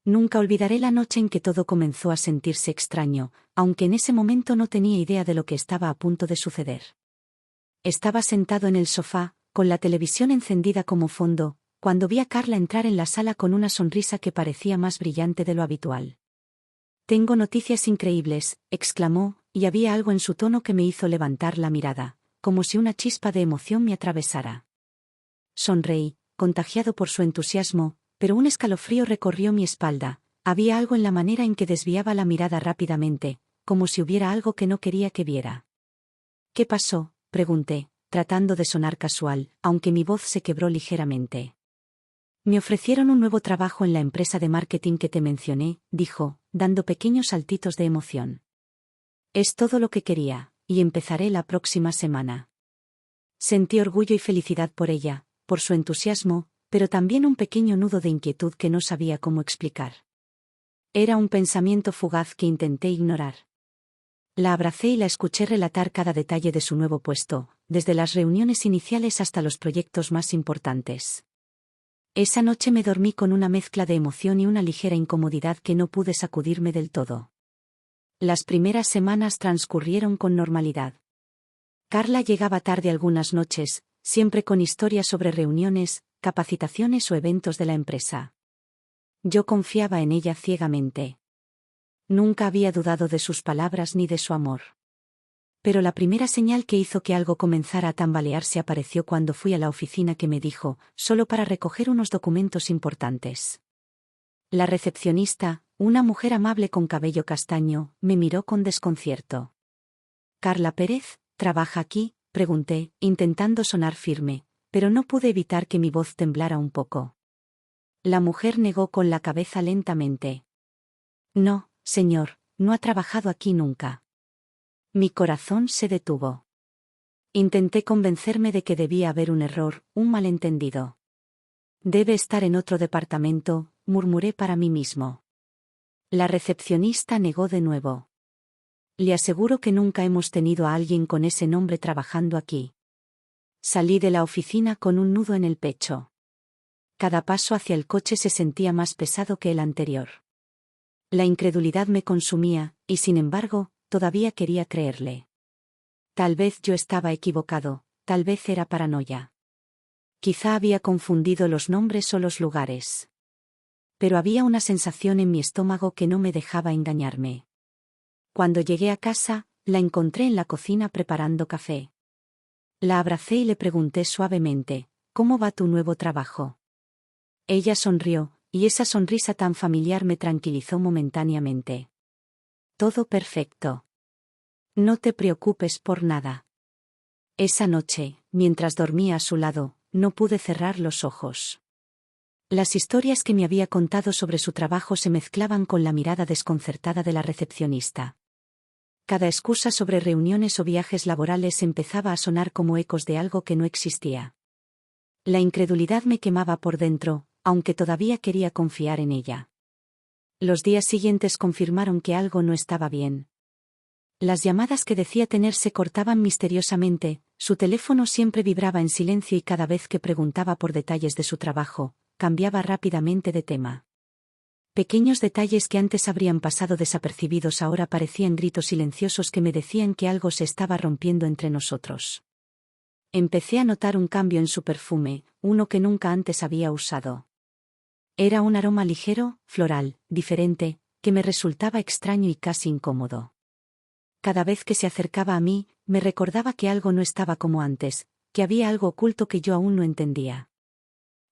Nunca olvidaré la noche en que todo comenzó a sentirse extraño, aunque en ese momento no tenía idea de lo que estaba a punto de suceder. Estaba sentado en el sofá, con la televisión encendida como fondo, cuando vi a Carla entrar en la sala con una sonrisa que parecía más brillante de lo habitual. «Tengo noticias increíbles», exclamó, y había algo en su tono que me hizo levantar la mirada, como si una chispa de emoción me atravesara. Sonreí, contagiado por su entusiasmo, pero un escalofrío recorrió mi espalda. Había algo en la manera en que desviaba la mirada rápidamente, como si hubiera algo que no quería que viera. «¿Qué pasó?», pregunté, tratando de sonar casual, aunque mi voz se quebró ligeramente. «Me ofrecieron un nuevo trabajo en la empresa de marketing que te mencioné», dijo, dando pequeños saltitos de emoción. «Es todo lo que quería, y empezaré la próxima semana». Sentí orgullo y felicidad por ella, por su entusiasmo, pero también un pequeño nudo de inquietud que no sabía cómo explicar. Era un pensamiento fugaz que intenté ignorar. La abracé y la escuché relatar cada detalle de su nuevo puesto, desde las reuniones iniciales hasta los proyectos más importantes. Esa noche me dormí con una mezcla de emoción y una ligera incomodidad que no pude sacudirme del todo. Las primeras semanas transcurrieron con normalidad. Carla llegaba tarde algunas noches, siempre con historias sobre reuniones, capacitaciones o eventos de la empresa. Yo confiaba en ella ciegamente. Nunca había dudado de sus palabras ni de su amor. Pero la primera señal que hizo que algo comenzara a tambalearse apareció cuando fui a la oficina que me dijo, solo para recoger unos documentos importantes. La recepcionista, una mujer amable con cabello castaño, me miró con desconcierto. «¿Carla Pérez trabaja aquí?», pregunté, intentando sonar firme, pero no pude evitar que mi voz temblara un poco. La mujer negó con la cabeza lentamente. «No, señor, no ha trabajado aquí nunca». Mi corazón se detuvo. Intenté convencerme de que debía haber un error, un malentendido. «Debe estar en otro departamento», murmuré para mí mismo. La recepcionista negó de nuevo. «Le aseguro que nunca hemos tenido a alguien con ese nombre trabajando aquí». Salí de la oficina con un nudo en el pecho. Cada paso hacia el coche se sentía más pesado que el anterior. La incredulidad me consumía, y sin embargo, todavía quería creerle. Tal vez yo estaba equivocado, tal vez era paranoia. Quizá había confundido los nombres o los lugares. Pero había una sensación en mi estómago que no me dejaba engañarme. Cuando llegué a casa, la encontré en la cocina preparando café. La abracé y le pregunté suavemente, «¿Cómo va tu nuevo trabajo?». Ella sonrió, y esa sonrisa tan familiar me tranquilizó momentáneamente. «Todo perfecto. No te preocupes por nada». Esa noche, mientras dormía a su lado, no pude cerrar los ojos. Las historias que me había contado sobre su trabajo se mezclaban con la mirada desconcertada de la recepcionista. Cada excusa sobre reuniones o viajes laborales empezaba a sonar como ecos de algo que no existía. La incredulidad me quemaba por dentro, aunque todavía quería confiar en ella. Los días siguientes confirmaron que algo no estaba bien. Las llamadas que decía tener se cortaban misteriosamente, su teléfono siempre vibraba en silencio y cada vez que preguntaba por detalles de su trabajo, cambiaba rápidamente de tema. Pequeños detalles que antes habrían pasado desapercibidos ahora parecían gritos silenciosos que me decían que algo se estaba rompiendo entre nosotros. Empecé a notar un cambio en su perfume, uno que nunca antes había usado. Era un aroma ligero, floral, diferente, que me resultaba extraño y casi incómodo. Cada vez que se acercaba a mí, me recordaba que algo no estaba como antes, que había algo oculto que yo aún no entendía.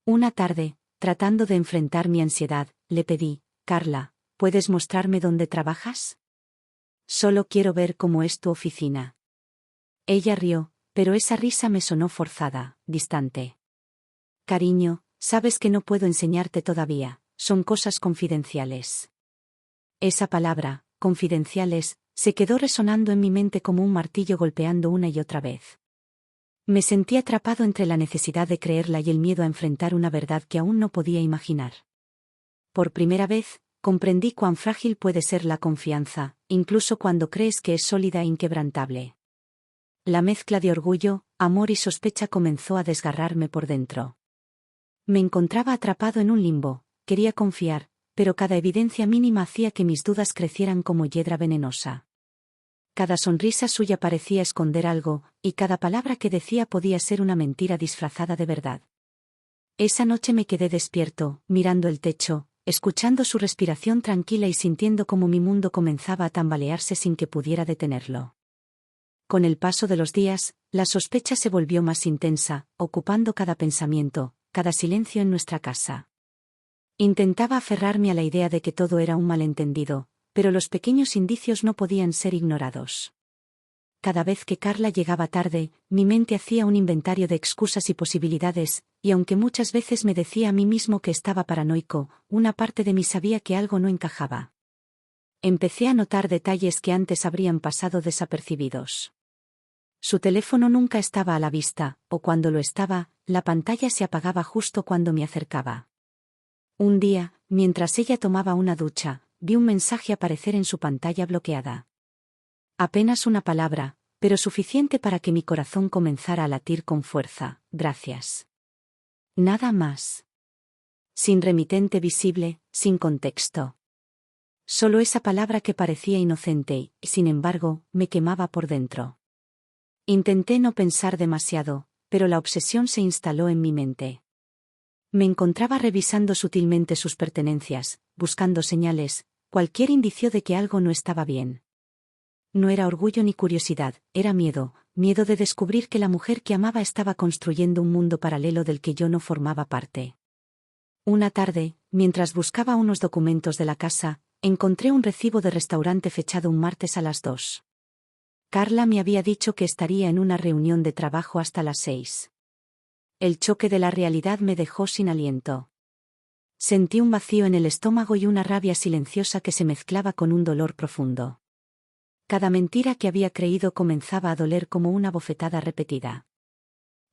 Una tarde, tratando de enfrentar mi ansiedad, le pedí, «Carla, ¿puedes mostrarme dónde trabajas? Solo quiero ver cómo es tu oficina». Ella rió, pero esa risa me sonó forzada, distante. «Cariño, sabes que no puedo enseñarte todavía, son cosas confidenciales». Esa palabra, confidenciales, se quedó resonando en mi mente como un martillo golpeando una y otra vez. Me sentí atrapado entre la necesidad de creerla y el miedo a enfrentar una verdad que aún no podía imaginar. Por primera vez, comprendí cuán frágil puede ser la confianza, incluso cuando crees que es sólida e inquebrantable. La mezcla de orgullo, amor y sospecha comenzó a desgarrarme por dentro. Me encontraba atrapado en un limbo, quería confiar, pero cada evidencia mínima hacía que mis dudas crecieran como hiedra venenosa. Cada sonrisa suya parecía esconder algo, y cada palabra que decía podía ser una mentira disfrazada de verdad. Esa noche me quedé despierto, mirando el techo, escuchando su respiración tranquila y sintiendo cómo mi mundo comenzaba a tambalearse sin que pudiera detenerlo. Con el paso de los días, la sospecha se volvió más intensa, ocupando cada pensamiento, cada silencio en nuestra casa. Intentaba aferrarme a la idea de que todo era un malentendido, pero los pequeños indicios no podían ser ignorados. Cada vez que Carla llegaba tarde, mi mente hacía un inventario de excusas y posibilidades, y aunque muchas veces me decía a mí mismo que estaba paranoico, una parte de mí sabía que algo no encajaba. Empecé a notar detalles que antes habrían pasado desapercibidos. Su teléfono nunca estaba a la vista, o cuando lo estaba, la pantalla se apagaba justo cuando me acercaba. Un día, mientras ella tomaba una ducha, vi un mensaje aparecer en su pantalla bloqueada. Apenas una palabra, pero suficiente para que mi corazón comenzara a latir con fuerza. Gracias. Nada más. Sin remitente visible, sin contexto. Solo esa palabra que parecía inocente y, sin embargo, me quemaba por dentro. Intenté no pensar demasiado, pero la obsesión se instaló en mi mente. Me encontraba revisando sutilmente sus pertenencias, buscando señales, cualquier indicio de que algo no estaba bien. No era orgullo ni curiosidad, era miedo, miedo de descubrir que la mujer que amaba estaba construyendo un mundo paralelo del que yo no formaba parte. Una tarde, mientras buscaba unos documentos de la casa, encontré un recibo de restaurante fechado un martes a las 2. Carla me había dicho que estaría en una reunión de trabajo hasta las 6. El choque de la realidad me dejó sin aliento. Sentí un vacío en el estómago y una rabia silenciosa que se mezclaba con un dolor profundo. Cada mentira que había creído comenzaba a doler como una bofetada repetida.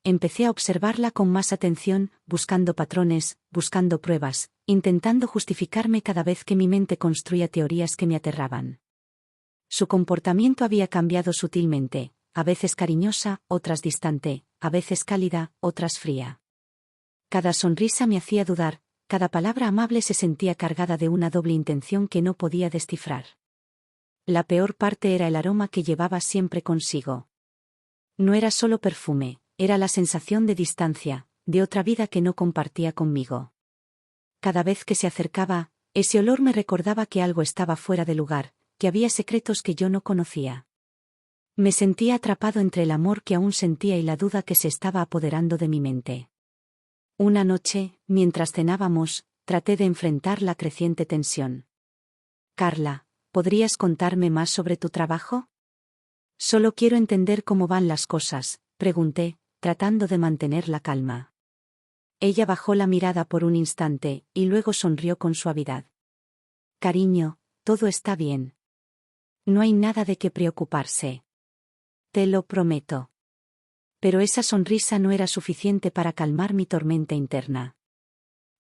Empecé a observarla con más atención, buscando patrones, buscando pruebas, intentando justificarme cada vez que mi mente construía teorías que me aterraban. Su comportamiento había cambiado sutilmente, a veces cariñosa, otras distante, a veces cálida, otras fría. Cada sonrisa me hacía dudar, cada palabra amable se sentía cargada de una doble intención que no podía descifrar. La peor parte era el aroma que llevaba siempre consigo. No era solo perfume, era la sensación de distancia, de otra vida que no compartía conmigo. Cada vez que se acercaba, ese olor me recordaba que algo estaba fuera de lugar, que había secretos que yo no conocía. Me sentía atrapado entre el amor que aún sentía y la duda que se estaba apoderando de mi mente. Una noche, mientras cenábamos, traté de enfrentar la creciente tensión. Carla, ¿podrías contarme más sobre tu trabajo? Solo quiero entender cómo van las cosas, pregunté, tratando de mantener la calma. Ella bajó la mirada por un instante, y luego sonrió con suavidad. Cariño, todo está bien. No hay nada de qué preocuparse. Te lo prometo. Pero esa sonrisa no era suficiente para calmar mi tormenta interna.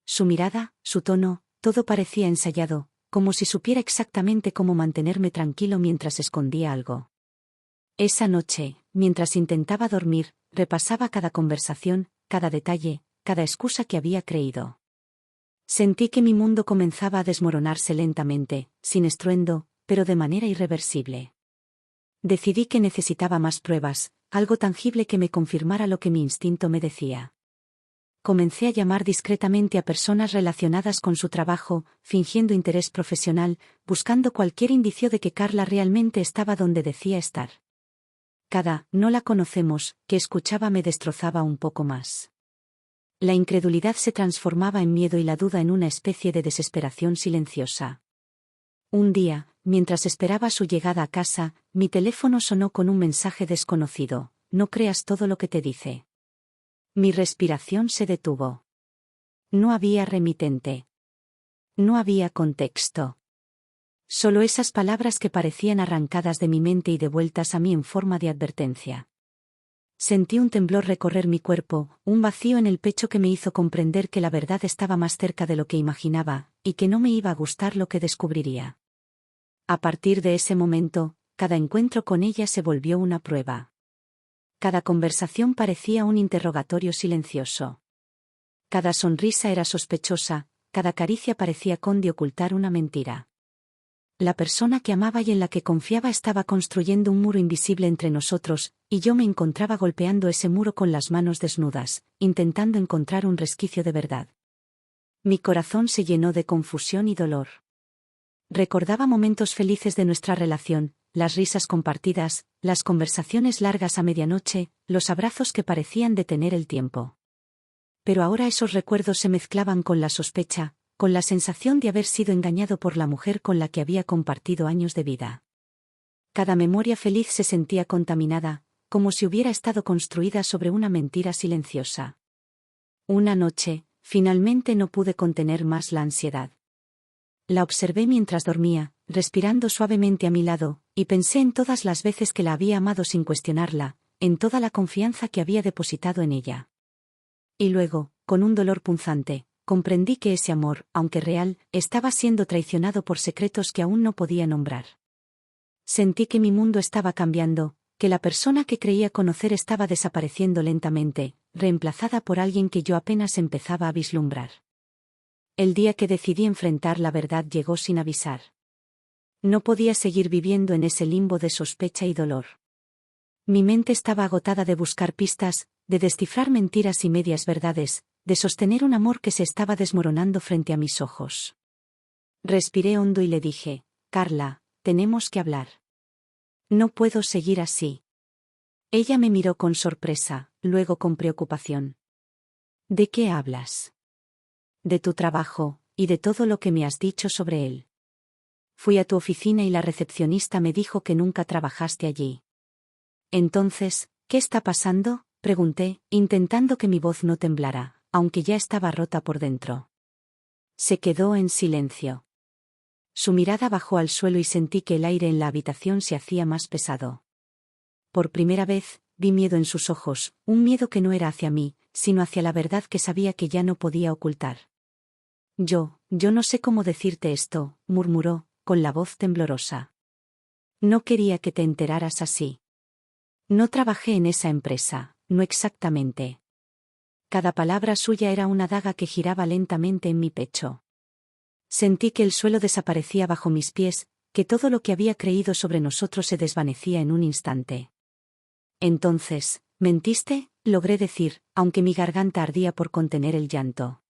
Su mirada, su tono, todo parecía ensayado, como si supiera exactamente cómo mantenerme tranquilo mientras escondía algo. Esa noche, mientras intentaba dormir, repasaba cada conversación, cada detalle, cada excusa que había creído. Sentí que mi mundo comenzaba a desmoronarse lentamente, sin estruendo, pero de manera irreversible. Decidí que necesitaba más pruebas, algo tangible que me confirmara lo que mi instinto me decía. Comencé a llamar discretamente a personas relacionadas con su trabajo, fingiendo interés profesional, buscando cualquier indicio de que Carla realmente estaba donde decía estar. Cada "no la conocemos" que escuchaba me destrozaba un poco más. La incredulidad se transformaba en miedo y la duda en una especie de desesperación silenciosa. Un día, mientras esperaba su llegada a casa, mi teléfono sonó con un mensaje desconocido: no creas todo lo que te dice. Mi respiración se detuvo. No había remitente. No había contexto. Solo esas palabras que parecían arrancadas de mi mente y devueltas a mí en forma de advertencia. Sentí un temblor recorrer mi cuerpo, un vacío en el pecho que me hizo comprender que la verdad estaba más cerca de lo que imaginaba, y que no me iba a gustar lo que descubriría. A partir de ese momento, cada encuentro con ella se volvió una prueba. Cada conversación parecía un interrogatorio silencioso. Cada sonrisa era sospechosa, cada caricia parecía de ocultar una mentira. La persona que amaba y en la que confiaba estaba construyendo un muro invisible entre nosotros, y yo me encontraba golpeando ese muro con las manos desnudas, intentando encontrar un resquicio de verdad. Mi corazón se llenó de confusión y dolor. Recordaba momentos felices de nuestra relación, las risas compartidas, las conversaciones largas a medianoche, los abrazos que parecían detener el tiempo. Pero ahora esos recuerdos se mezclaban con la sospecha, con la sensación de haber sido engañado por la mujer con la que había compartido años de vida. Cada memoria feliz se sentía contaminada, como si hubiera estado construida sobre una mentira silenciosa. Una noche, finalmente no pude contener más la ansiedad. La observé mientras dormía, respirando suavemente a mi lado, y pensé en todas las veces que la había amado sin cuestionarla, en toda la confianza que había depositado en ella. Y luego, con un dolor punzante, comprendí que ese amor, aunque real, estaba siendo traicionado por secretos que aún no podía nombrar. Sentí que mi mundo estaba cambiando, que la persona que creía conocer estaba desapareciendo lentamente, reemplazada por alguien que yo apenas empezaba a vislumbrar. El día que decidí enfrentar la verdad llegó sin avisar. No podía seguir viviendo en ese limbo de sospecha y dolor. Mi mente estaba agotada de buscar pistas, de descifrar mentiras y medias verdades, de sostener un amor que se estaba desmoronando frente a mis ojos. Respiré hondo y le dije: Carla, tenemos que hablar. No puedo seguir así. Ella me miró con sorpresa, luego con preocupación. ¿De qué hablas? De tu trabajo, y de todo lo que me has dicho sobre él. Fui a tu oficina y la recepcionista me dijo que nunca trabajaste allí. Entonces, ¿qué está pasando?, pregunté, intentando que mi voz no temblara, aunque ya estaba rota por dentro. Se quedó en silencio. Su mirada bajó al suelo y sentí que el aire en la habitación se hacía más pesado. Por primera vez, vi miedo en sus ojos, un miedo que no era hacia mí, sino hacia la verdad que sabía que ya no podía ocultar. Yo no sé cómo decirte esto, murmuró, con la voz temblorosa. No quería que te enteraras así. No trabajé en esa empresa, no exactamente. Cada palabra suya era una daga que giraba lentamente en mi pecho. Sentí que el suelo desaparecía bajo mis pies, que todo lo que había creído sobre nosotros se desvanecía en un instante. Entonces, ¿mentiste?, logré decir, aunque mi garganta ardía por contener el llanto.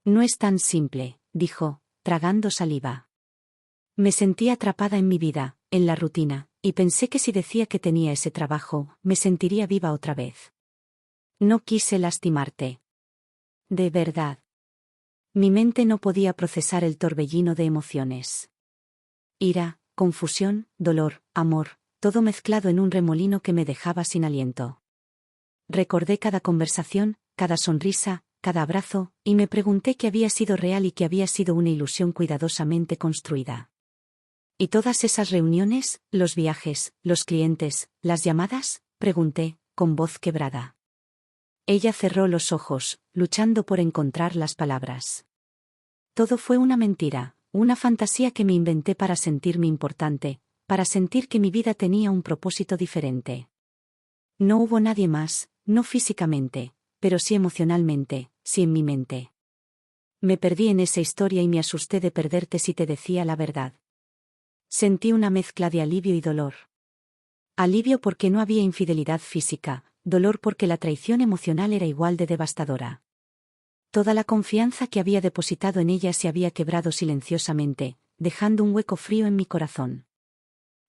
No es tan simple, dijo, tragando saliva. Me sentía atrapada en mi vida, en la rutina, y pensé que si decía que tenía ese trabajo, me sentiría viva otra vez. No quise lastimarte. De verdad. Mi mente no podía procesar el torbellino de emociones. Ira, confusión, dolor, amor, todo mezclado en un remolino que me dejaba sin aliento. Recordé cada conversación, cada sonrisa, cada abrazo, y me pregunté qué había sido real y qué había sido una ilusión cuidadosamente construida. ¿Y todas esas reuniones, los viajes, los clientes, las llamadas?, pregunté, con voz quebrada. Ella cerró los ojos, luchando por encontrar las palabras. Todo fue una mentira, una fantasía que me inventé para sentirme importante, para sentir que mi vida tenía un propósito diferente. No hubo nadie más, no físicamente, pero sí emocionalmente, sí en mi mente. Me perdí en esa historia y me asusté de perderte si te decía la verdad. Sentí una mezcla de alivio y dolor. Alivio porque no había infidelidad física, dolor porque la traición emocional era igual de devastadora. Toda la confianza que había depositado en ella se había quebrado silenciosamente, dejando un hueco frío en mi corazón.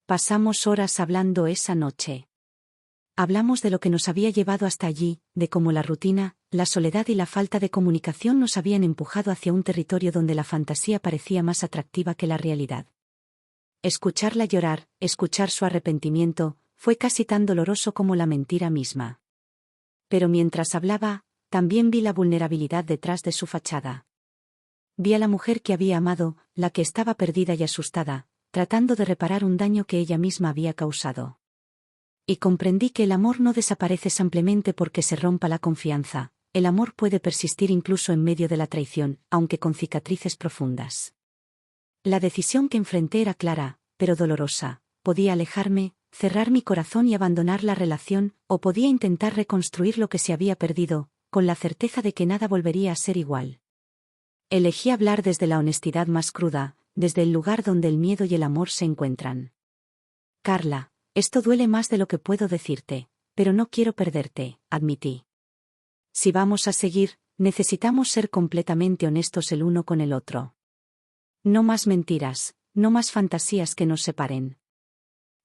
Pasamos horas hablando esa noche. Hablamos de lo que nos había llevado hasta allí, de cómo la rutina, la soledad y la falta de comunicación nos habían empujado hacia un territorio donde la fantasía parecía más atractiva que la realidad. Escucharla llorar, escuchar su arrepentimiento, fue casi tan doloroso como la mentira misma. Pero mientras hablaba, también vi la vulnerabilidad detrás de su fachada. Vi a la mujer que había amado, la que estaba perdida y asustada, tratando de reparar un daño que ella misma había causado. Y comprendí que el amor no desaparece simplemente porque se rompa la confianza, el amor puede persistir incluso en medio de la traición, aunque con cicatrices profundas. La decisión que enfrenté era clara, pero dolorosa: podía alejarme, cerrar mi corazón y abandonar la relación, o podía intentar reconstruir lo que se había perdido, con la certeza de que nada volvería a ser igual. Elegí hablar desde la honestidad más cruda, desde el lugar donde el miedo y el amor se encuentran. Carla, esto duele más de lo que puedo decirte, pero no quiero perderte, admití. Si vamos a seguir, necesitamos ser completamente honestos el uno con el otro. No más mentiras, no más fantasías que nos separen.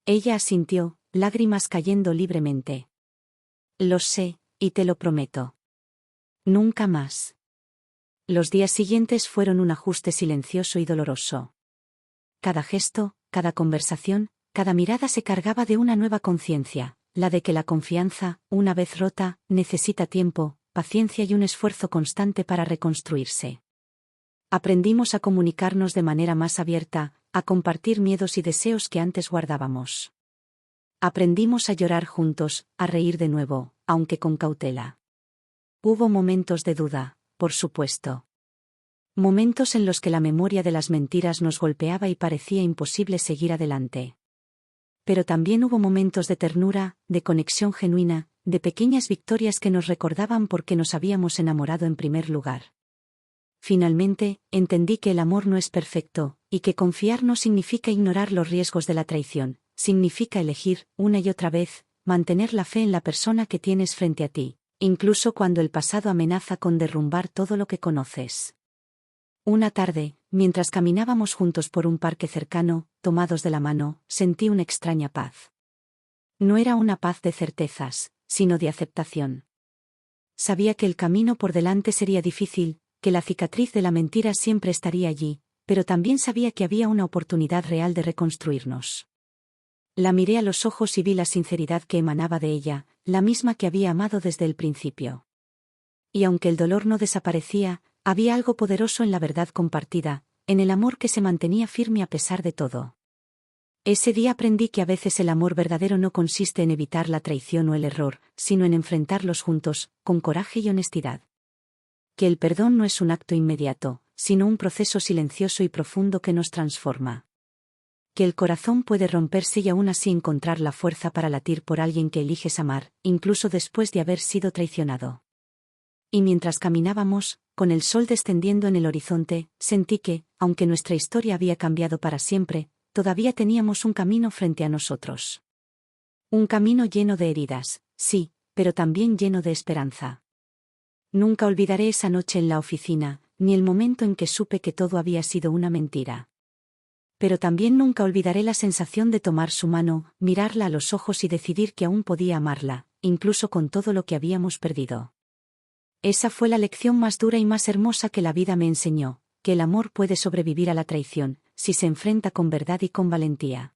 Ella asintió, lágrimas cayendo libremente. Lo sé, y te lo prometo. Nunca más. Los días siguientes fueron un ajuste silencioso y doloroso. Cada gesto, cada conversación, cada mirada se cargaba de una nueva conciencia, la de que la confianza, una vez rota, necesita tiempo, paciencia y un esfuerzo constante para reconstruirse. Aprendimos a comunicarnos de manera más abierta, a compartir miedos y deseos que antes guardábamos. Aprendimos a llorar juntos, a reír de nuevo, aunque con cautela. Hubo momentos de duda, por supuesto. Momentos en los que la memoria de las mentiras nos golpeaba y parecía imposible seguir adelante. Pero también hubo momentos de ternura, de conexión genuina, de pequeñas victorias que nos recordaban por qué nos habíamos enamorado en primer lugar. Finalmente, entendí que el amor no es perfecto, y que confiar no significa ignorar los riesgos de la traición, significa elegir, una y otra vez, mantener la fe en la persona que tienes frente a ti, incluso cuando el pasado amenaza con derrumbar todo lo que conoces. Una tarde, mientras caminábamos juntos por un parque cercano, tomados de la mano, sentí una extraña paz. No era una paz de certezas, sino de aceptación. Sabía que el camino por delante sería difícil, que la cicatriz de la mentira siempre estaría allí, pero también sabía que había una oportunidad real de reconstruirnos. La miré a los ojos y vi la sinceridad que emanaba de ella, la misma que había amado desde el principio. Y aunque el dolor no desaparecía, había algo poderoso en la verdad compartida, en el amor que se mantenía firme a pesar de todo. Ese día aprendí que a veces el amor verdadero no consiste en evitar la traición o el error, sino en enfrentarlos juntos, con coraje y honestidad. Que el perdón no es un acto inmediato, sino un proceso silencioso y profundo que nos transforma. Que el corazón puede romperse y aún así encontrar la fuerza para latir por alguien que eliges amar, incluso después de haber sido traicionado. Y mientras caminábamos, con el sol descendiendo en el horizonte, sentí que, aunque nuestra historia había cambiado para siempre, todavía teníamos un camino frente a nosotros. Un camino lleno de heridas, sí, pero también lleno de esperanza. Nunca olvidaré esa noche en la oficina, ni el momento en que supe que todo había sido una mentira. Pero también nunca olvidaré la sensación de tomar su mano, mirarla a los ojos y decidir que aún podía amarla, incluso con todo lo que habíamos perdido. Esa fue la lección más dura y más hermosa que la vida me enseñó, que el amor puede sobrevivir a la traición, si se enfrenta con verdad y con valentía.